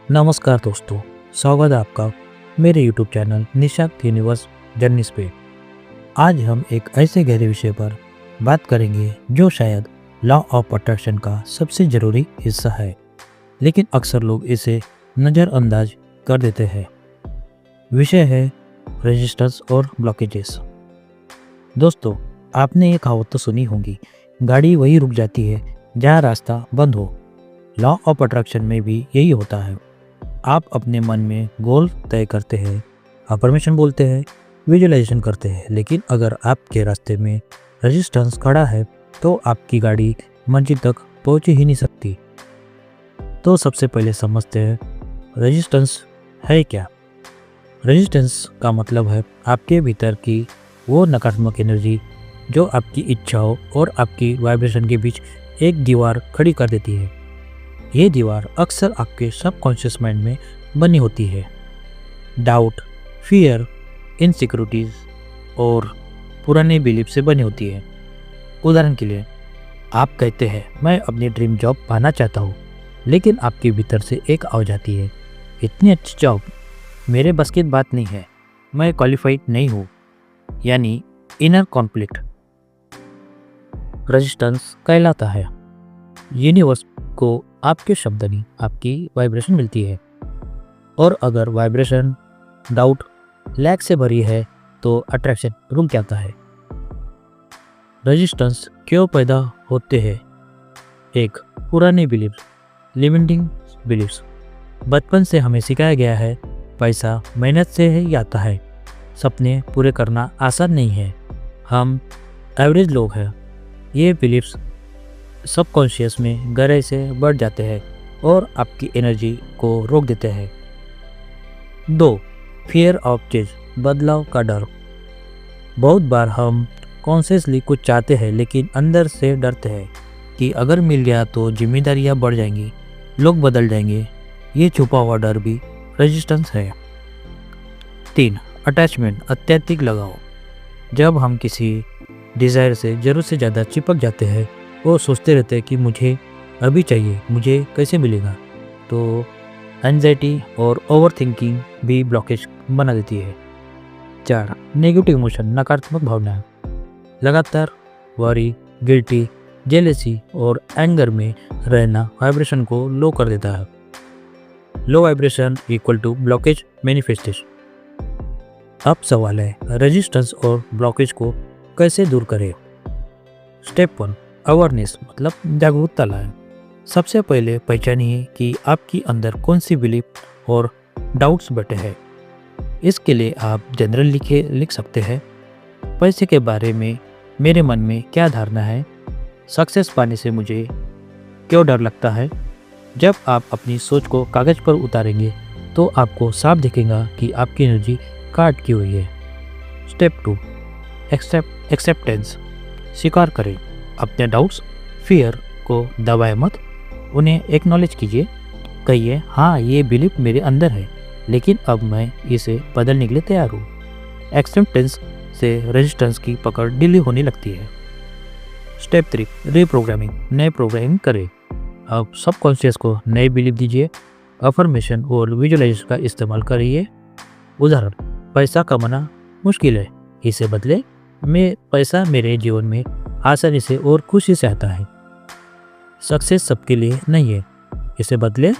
नमस्कार दोस्तों, स्वागत है आपका मेरे YouTube channel Nishant universe journeys पे। आज हम एक ऐसे गहरे विषय पर बात करेंगे जो शायद लॉ ऑफ अट्रैक्शन का सबसे ज़रूरी हिस्सा है, लेकिन अक्सर लोग इसे नज़रअंदाज कर देते हैं। विषय है रेजिस्टेंस और ब्लॉकेजेस। दोस्तों, आपने ये कहावत तो सुनी होगी, गाड़ी वही रुक जाती है जहाँ रास्ता बंद हो। लॉ ऑफ अट्रैक्शन में भी यही होता है। आप अपने मन में गोल तय करते हैं, अफर्मेशन बोलते हैं, विजुअलाइजेशन करते हैं, लेकिन अगर आपके रास्ते में रेजिस्टेंस खड़ा है तो आपकी गाड़ी मंजिल तक पहुंच ही नहीं सकती। तो सबसे पहले समझते हैं रेजिस्टेंस है क्या। रेजिस्टेंस का मतलब है आपके भीतर की वो नकारात्मक एनर्जी जो आपकी इच्छाओं और आपकी वाइब्रेशन के बीच एक दीवार खड़ी कर देती है। ये दीवार अक्सर आपके सबकॉन्शियस माइंड में बनी होती है। डाउट, फियर, इनसिक्योरिटीज और पुराने बिलीफ से बनी होती है। उदाहरण के लिए, आप कहते हैं मैं अपनी ड्रीम जॉब पाना चाहता हूँ, लेकिन आपके भीतर से एक आवाज़ आती है, इतनी अच्छी जॉब मेरे बस की बात नहीं है, मैं क्वालिफाइड नहीं हूँ। यानी इनर कॉन्फ्लिक्ट रेजिस्टेंस कहलाता है। यूनिवर्स को आपके शब्द नहीं, आपकी वाइब्रेशन मिलती है, और अगर वाइब्रेशन डाउट, लैक से भरी है तो अट्रैक्शन रुक जाता है। रेजिस्टेंस क्यों पैदा होते हैं? एक, पुराने बिलीव्स, लिमिटिंग बिलीव्स। बचपन से हमें सिखाया गया है पैसा मेहनत से ही आता है, सपने पूरे करना आसान नहीं है, हम एवरेज लोग हैं। ये बिलीव्स सबकॉन्शियस में गहराई से बढ़ जाते हैं और आपकी एनर्जी को रोक देते हैं। 2, फियर ऑफ चेंज, बदलाव का डर। बहुत बार हम कॉन्शियसली कुछ चाहते हैं, लेकिन अंदर से डरते हैं कि अगर मिल गया तो जिम्मेदारियां बढ़ जाएंगी, लोग बदल जाएंगे। ये छुपा हुआ डर भी रेजिस्टेंस है। 3, अटैचमेंट, अत्यधिक लगाव। जब हम किसी डिज़ायर से ज़रूरत से ज़्यादा चिपक जाते हैं और सोचते रहते हैं कि मुझे अभी चाहिए, मुझे कैसे मिलेगा, तो एंजाइटी और ओवर थिंकिंग भी ब्लॉकेज बना देती है। 4, नेगेटिव इमोशन, नकारात्मक भावनाएं। लगातार वरी, गिल्टी, जेलेसी और एंगर में रहना वाइब्रेशन को लो कर देता है। Low vibration equal to blockage manifestation. अब सवाल है, रेजिस्टेंस और ब्लॉकेज को कैसे दूर करें। स्टेप 1, अवेयरनेस, मतलब जागरूकता लाएं। सबसे पहले पहचानिए कि आपकी अंदर कौन सी बिलीफ और डाउट्स बैठे हैं। इसके लिए आप जनरल लिख सकते हैं, पैसे के बारे में मेरे मन में क्या धारणा है, सक्सेस पाने से मुझे क्यों डर लगता है। जब आप अपनी सोच को कागज़ पर उतारेंगे तो आपको साफ दिखेगा कि आपकी एनर्जी कहाँ अटकी हुई है। स्टेप 2, एक्सेप्टेंस, स्वीकार करें अपने डाउट्स, फियर को दबाए मत, उन्हें एक्नॉलेज कीजिए। कहिए, हाँ ये बिलीफ मेरे अंदर है, लेकिन अब मैं इसे बदलने के लिए तैयार हूँ। एक्सेप्टेंस से रेजिस्टेंस की पकड़ ढीली होने लगती है। स्टेप 3, रीप्रोग्रामिंग, नए प्रोग्रामिंग करें। अब सबकॉन्शियस को नए बिलीफ दीजिए, अफर्मेशन और विजुअलाइजेशन का इस्तेमाल करिए। उदाहरण, पैसा कमाना मुश्किल है, इसे बदले पैसा मेरे जीवन में आसानी से और खुशी से आता है। सक्सेस सबके लिए नहीं है, इसे बदले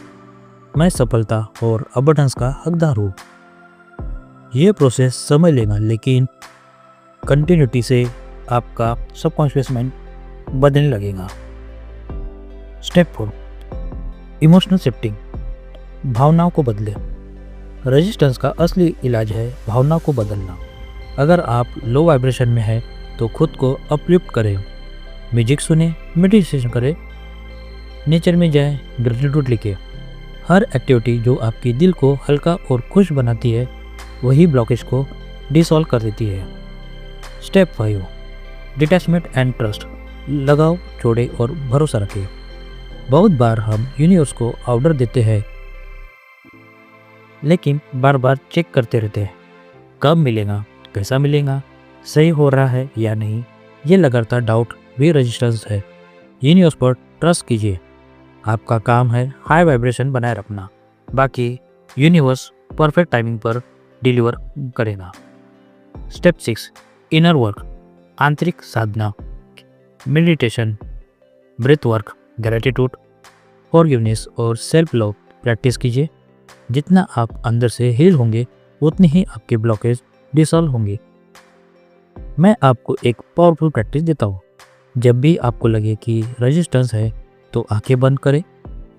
मैं सफलता और अबंडेंस का हकदार हूँ। ये प्रोसेस समय लेगा, लेकिन कंटिन्यूटी से आपका सबकॉन्शियस माइंड बदलने लगेगा। स्टेप 4, इमोशनल शिफ्टिंग, भावनाओं को बदले। रेजिस्टेंस का असली इलाज है भावनाओं को बदलना। अगर आप लो वाइब्रेशन में हैं तो खुद को अपलिफ्ट करें, म्यूजिक सुने, मेडिटेशन करें, नेचर में जाएं, ग्रेटिट्यूड लिखें। हर एक्टिविटी जो आपके दिल को हल्का और खुश बनाती है वही ब्लॉकेज को डिसॉल्व कर देती है। स्टेप 5, डिटैचमेंट एंड ट्रस्ट, लगाव छोड़े और भरोसा रखें। बहुत बार हम यूनिवर्स को ऑर्डर देते हैं, लेकिन बार बार चेक करते रहते हैं, कब मिलेगा, कैसा मिलेगा, सही हो रहा है या नहीं। ये लगातार डाउट भी रेजिस्टेंस है। यूनिवर्स पर ट्रस्ट कीजिए, आपका काम है हाई वाइब्रेशन बनाए रखना, बाकी यूनिवर्स परफेक्ट टाइमिंग पर डिलीवर करेगा। स्टेप 6, इनर वर्क, आंतरिक साधना, meditation, breath work, gratitude, forgiveness और सेल्फ लव प्रैक्टिस कीजिए। जितना आप अंदर से हील होंगे उतनी ही आपके ब्लॉकेज डिसॉल्व होंगे। मैं आपको एक पावरफुल प्रैक्टिस देता हूँ। जब भी आपको लगे कि रेजिस्टेंस है तो आंखें बंद करें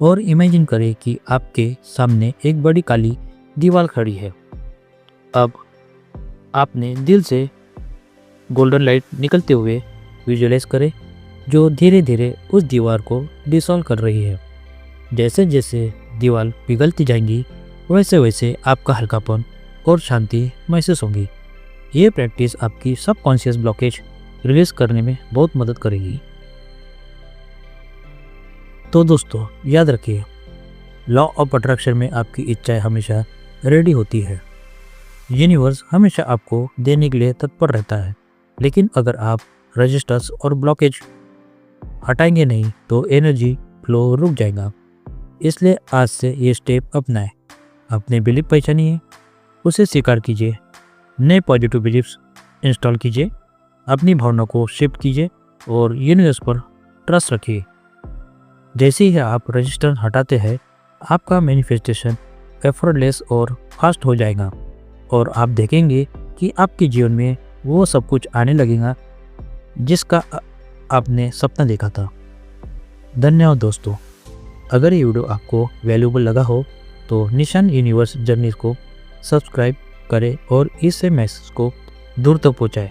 और इमेजिन करें कि आपके सामने एक बड़ी काली दीवार खड़ी है। अब आपने दिल से गोल्डन लाइट निकलते हुए विजुअलाइज करें जो धीरे धीरे उस दीवार को डिसॉल्व कर रही है। जैसे जैसे दीवार पिघलती जाएंगी वैसे वैसे आपका हल्कापन और शांति महसूस होगी। ये प्रैक्टिस आपकी सबकॉन्शियस ब्लॉकेज रिलीज करने में बहुत मदद करेगी। तो दोस्तों याद रखिए, लॉ ऑफ अट्रैक्शन में आपकी इच्छाएं हमेशा रेडी होती है। यूनिवर्स हमेशा आपको देने के लिए तत्पर रहता है, लेकिन अगर आप रेजिस्टेंस और ब्लॉकेज हटाएंगे नहीं तो एनर्जी फ्लो रुक जाएगा। इसलिए आज से ये स्टेप अपनाएं। अपने बिलीफ पहचानिए, उसे स्वीकार कीजिए, नए पॉजिटिव बिलीफ्स इंस्टॉल कीजिए, अपनी भावना को शिफ्ट कीजिए और यूनिवर्स पर ट्रस्ट रखिए। जैसे ही आप रेजिस्टेंस हटाते हैं आपका मैनिफेस्टेशन एफर्टलेस और फास्ट हो जाएगा और आप देखेंगे कि आपके जीवन में वो सब कुछ आने लगेगा जिसका आपने सपना देखा था। धन्यवाद दोस्तों। अगर ये वीडियो आपको वैल्यूएबल लगा हो तो निशान यूनिवर्स जर्नी को सब्सक्राइब करें और इससे मैसेज को दूर तक पहुँचाएं।